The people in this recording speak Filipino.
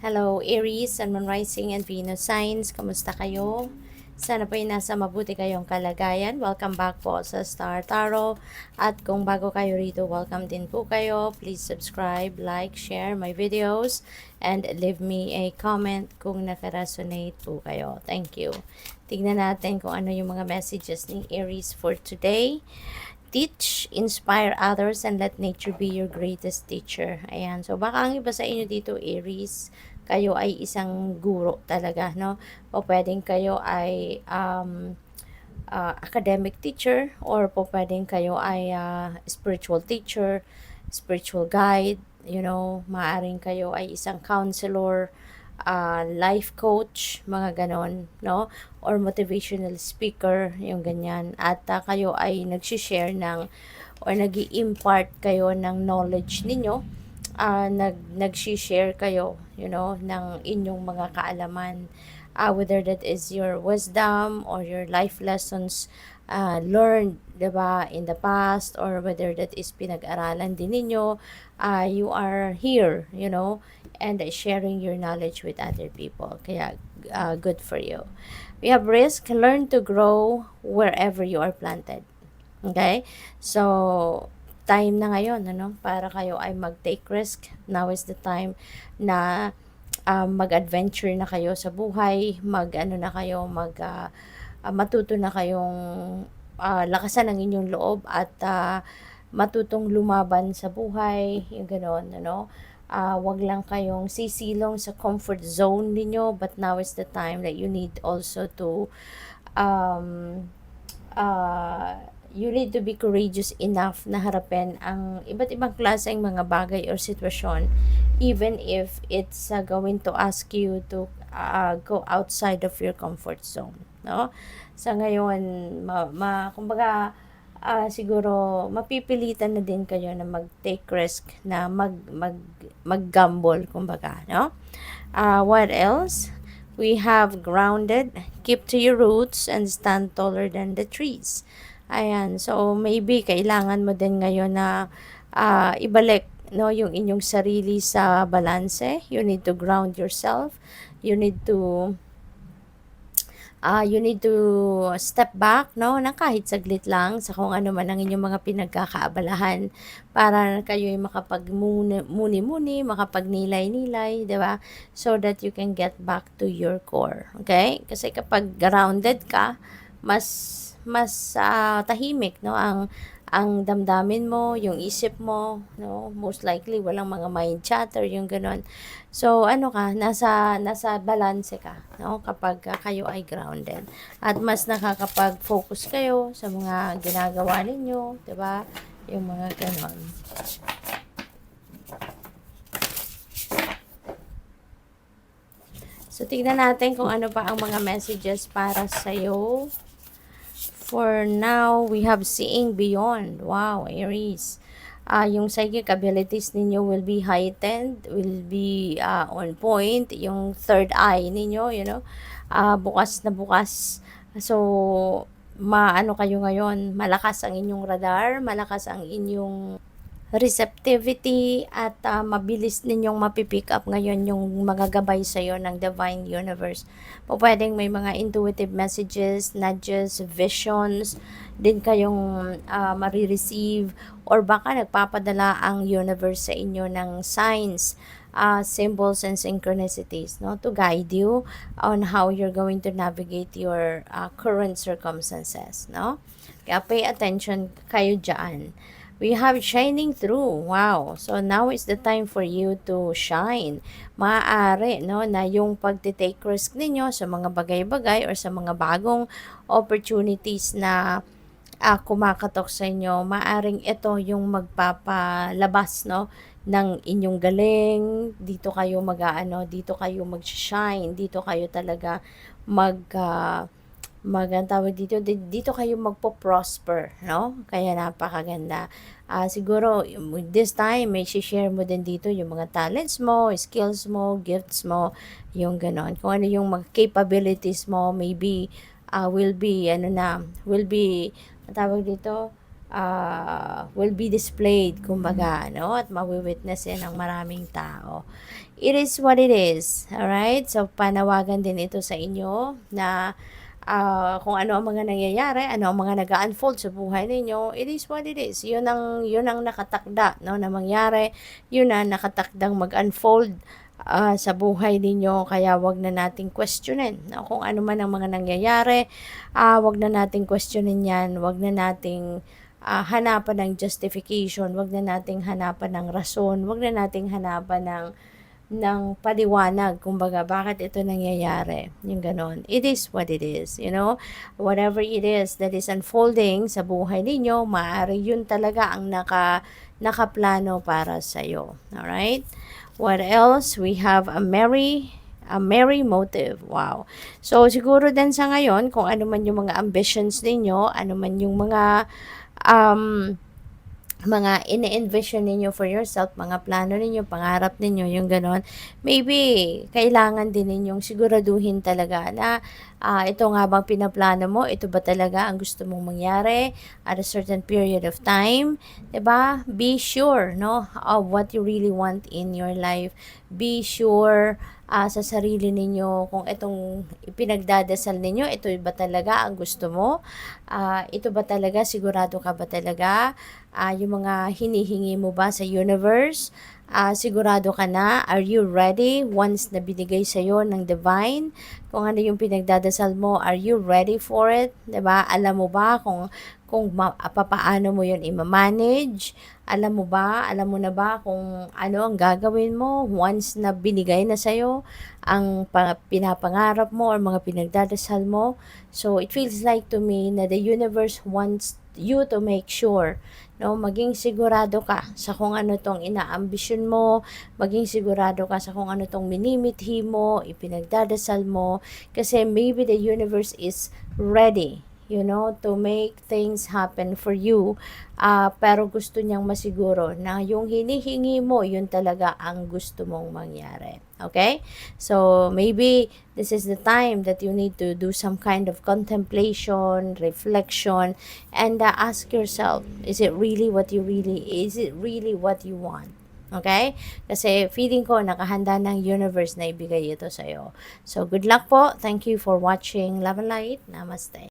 Hello, Aries, Sun, Moon Rising, and Venus signs. Kamusta kayo? Sana po ay nasa mabuti kayong kalagayan. Welcome back po sa Star Tarot. At kung bago kayo rito, welcome din po kayo. Please subscribe, like, share my videos, and leave me a comment kung nakaresonate po kayo. Thank you. Tignan natin kung ano yung mga messages ni Aries for today. Teach, inspire others, and let nature be your greatest teacher. Ayan. So, baka ang iba sa inyo dito, Aries, kayo ay isang guro talaga, no? O pwedeng kayo ay academic teacher, or po pwedeng kayo ay spiritual teacher, spiritual guide, maaring kayo ay isang counselor, life coach, mga ganon, no? Or motivational speaker, yung ganyan. At kayo ay nag-share ng or nag-i-impart kayo ng knowledge ninyo, nag-share kayo, ng inyong mga kaalaman, whether that is your wisdom or your life lessons learned, 'di ba, in the past, or whether that is pinag-aralan din ninyo, you are here, and sharing your knowledge with other people. Kaya good for you. We have risk, learn to grow wherever you are planted. Okay? So, time na ngayon, para kayo ay mag-take risk. Now is the time na mag-adventure na kayo sa buhay, matuto na kayong lakasan ang inyong loob, at matutong lumaban sa buhay, yung gano'n, wag lang kayong sisilong sa comfort zone niyo, but now is the time that um, you need to be courageous enough na harapin ang iba't ibang klaseng mga bagay or sitwasyon, even if it's going to ask you to go outside of your comfort zone, no? Sa ngayon, kumbaga, siguro mapipilitan na din kayo na mag-take risk, na mag-gamble, kumbaga, no? What else? We have grounded, keep to your roots, and stand taller than the trees. Ayan, so maybe kailangan mo din ngayon na ibalik, no, yung inyong sarili sa balanse. You need to ground yourself. You need to step back, no, na kahit saglit lang sa kung ano man ang inyong mga pinagkakaabalahan, para kayo ay makapagmuni-muni, makapagnilay-nilay, di ba? So that you can get back to your core. Okay? Kasi kapag grounded ka, mas tahimik, no, ang damdamin mo, yung isip mo, no, most likely walang mga mind chatter, yung ganon. So nasa balance ka, no, kapag kayo ay grounded, at mas nakakapag-focus kayo sa mga ginagawa ninyo, 'di ba? Yung mga ganon. So tignan natin kung ano pa ang mga messages para sa iyo. For now, we have seeing beyond. Wow, Aries. Yung psychic abilities ninyo will be heightened, will be on point. Yung third eye ninyo, bukas na bukas. So, maano kayo ngayon, malakas ang inyong radar, malakas ang inyong receptivity, at mabilis ninyong mapipick up ngayon yung mga gabay sa'yo ng Divine Universe. O pwedeng may mga intuitive messages, nudges, visions din kayong marireceive, or baka nagpapadala ang universe sa inyo ng signs, symbols, and synchronicities, no, to guide you on how you're going to navigate your current circumstances, no? Kaya pay attention kayo dyan. We have shining through. Wow. So now is the time for you to shine. Maaari, no, na yung pagte-take risk ninyo sa mga bagay-bagay or sa mga bagong opportunities na kumakatok sa inyo, maaring ito yung magpapalabas, no, ng inyong galing. Dito kayo dito kayo mag-shine, dito kayo talaga tawag dito kayo magpo-prosper, no? Kaya napakaganda. Siguro this time may share mo din dito yung mga talents mo, skills mo, gifts mo, yung ganon. Kung ano yung mga capabilities mo, maybe will be tawag dito, will be displayed, kumbaga, no? At mawi-witness yan ng maraming tao. It is what it is. Alright? So, panawagan din ito sa inyo na kung ano ang mga nangyayari, ano ang mga nag-unfold sa buhay ninyo, it is what it is. Yun ang nakatakda, no, na mangyari. Yun ang nakatakdang mag-unfold sa buhay ninyo, kaya wag na nating questionin, no? Kung ano man ang mga nangyayari, wag na nating questionin yan, wag na nating hanapan ng justification, wag na nating hanapan ng rason, wag na nating hanapan ng paliwanag, kumbaga, bakit ito nangyayari, yung ganon. It is what it is, you know, whatever it is that is unfolding sa buhay ninyo, maaari yun talaga ang nakaplano para sa'yo. Alright? What else? We have a merry motive. Wow. So, siguro din sa ngayon, kung ano man yung mga ambitions ninyo, ano man yung mga ine-envision ninyo for yourself, mga plano ninyo, pangarap ninyo, yung ganon, maybe, kailangan din ninyong siguraduhin talaga na ito nga bang pinaplano mo, ito ba talaga ang gusto mong mangyari at a certain period of time, 'di ba? Be sure, no, of what you really want in your life. Be sure sa sarili ninyo kung itong ipinagdadasal ninyo, ito ba talaga ang gusto mo? Ito ba talaga, sigurado ka ba talaga? Yung mga hinihingi mo ba sa universe? Sigurado ka na? Are you ready once na binigay sa'yo ng divine? Kung ano yung pinagdadasal mo, are you ready for it? 'Di ba? Alam mo ba kung papaano mo yun i-manage? Alam mo na ba kung ano ang gagawin mo once na binigay na sa'yo ang pinapangarap mo or mga pinagdadasal mo? So, it feels like to me na the universe wants you to make sure, no, maging sigurado ka sa kung ano tong inaambisyon mo, maging sigurado ka sa kung ano tong minimithi mo, ipinagdadasal mo, kasi maybe the universe is ready, you know, to make things happen for you, pero gusto niyang masiguro na yung hinihingi mo, yun talaga ang gusto mong mangyari. Okay? So, maybe this is the time that you need to do some kind of contemplation, reflection, and ask yourself, is it really what you want? Okay? Kasi feeling ko nakahanda ng universe na ibigay ito sa'yo. So, good luck po. Thank you for watching Love and Light. Namaste.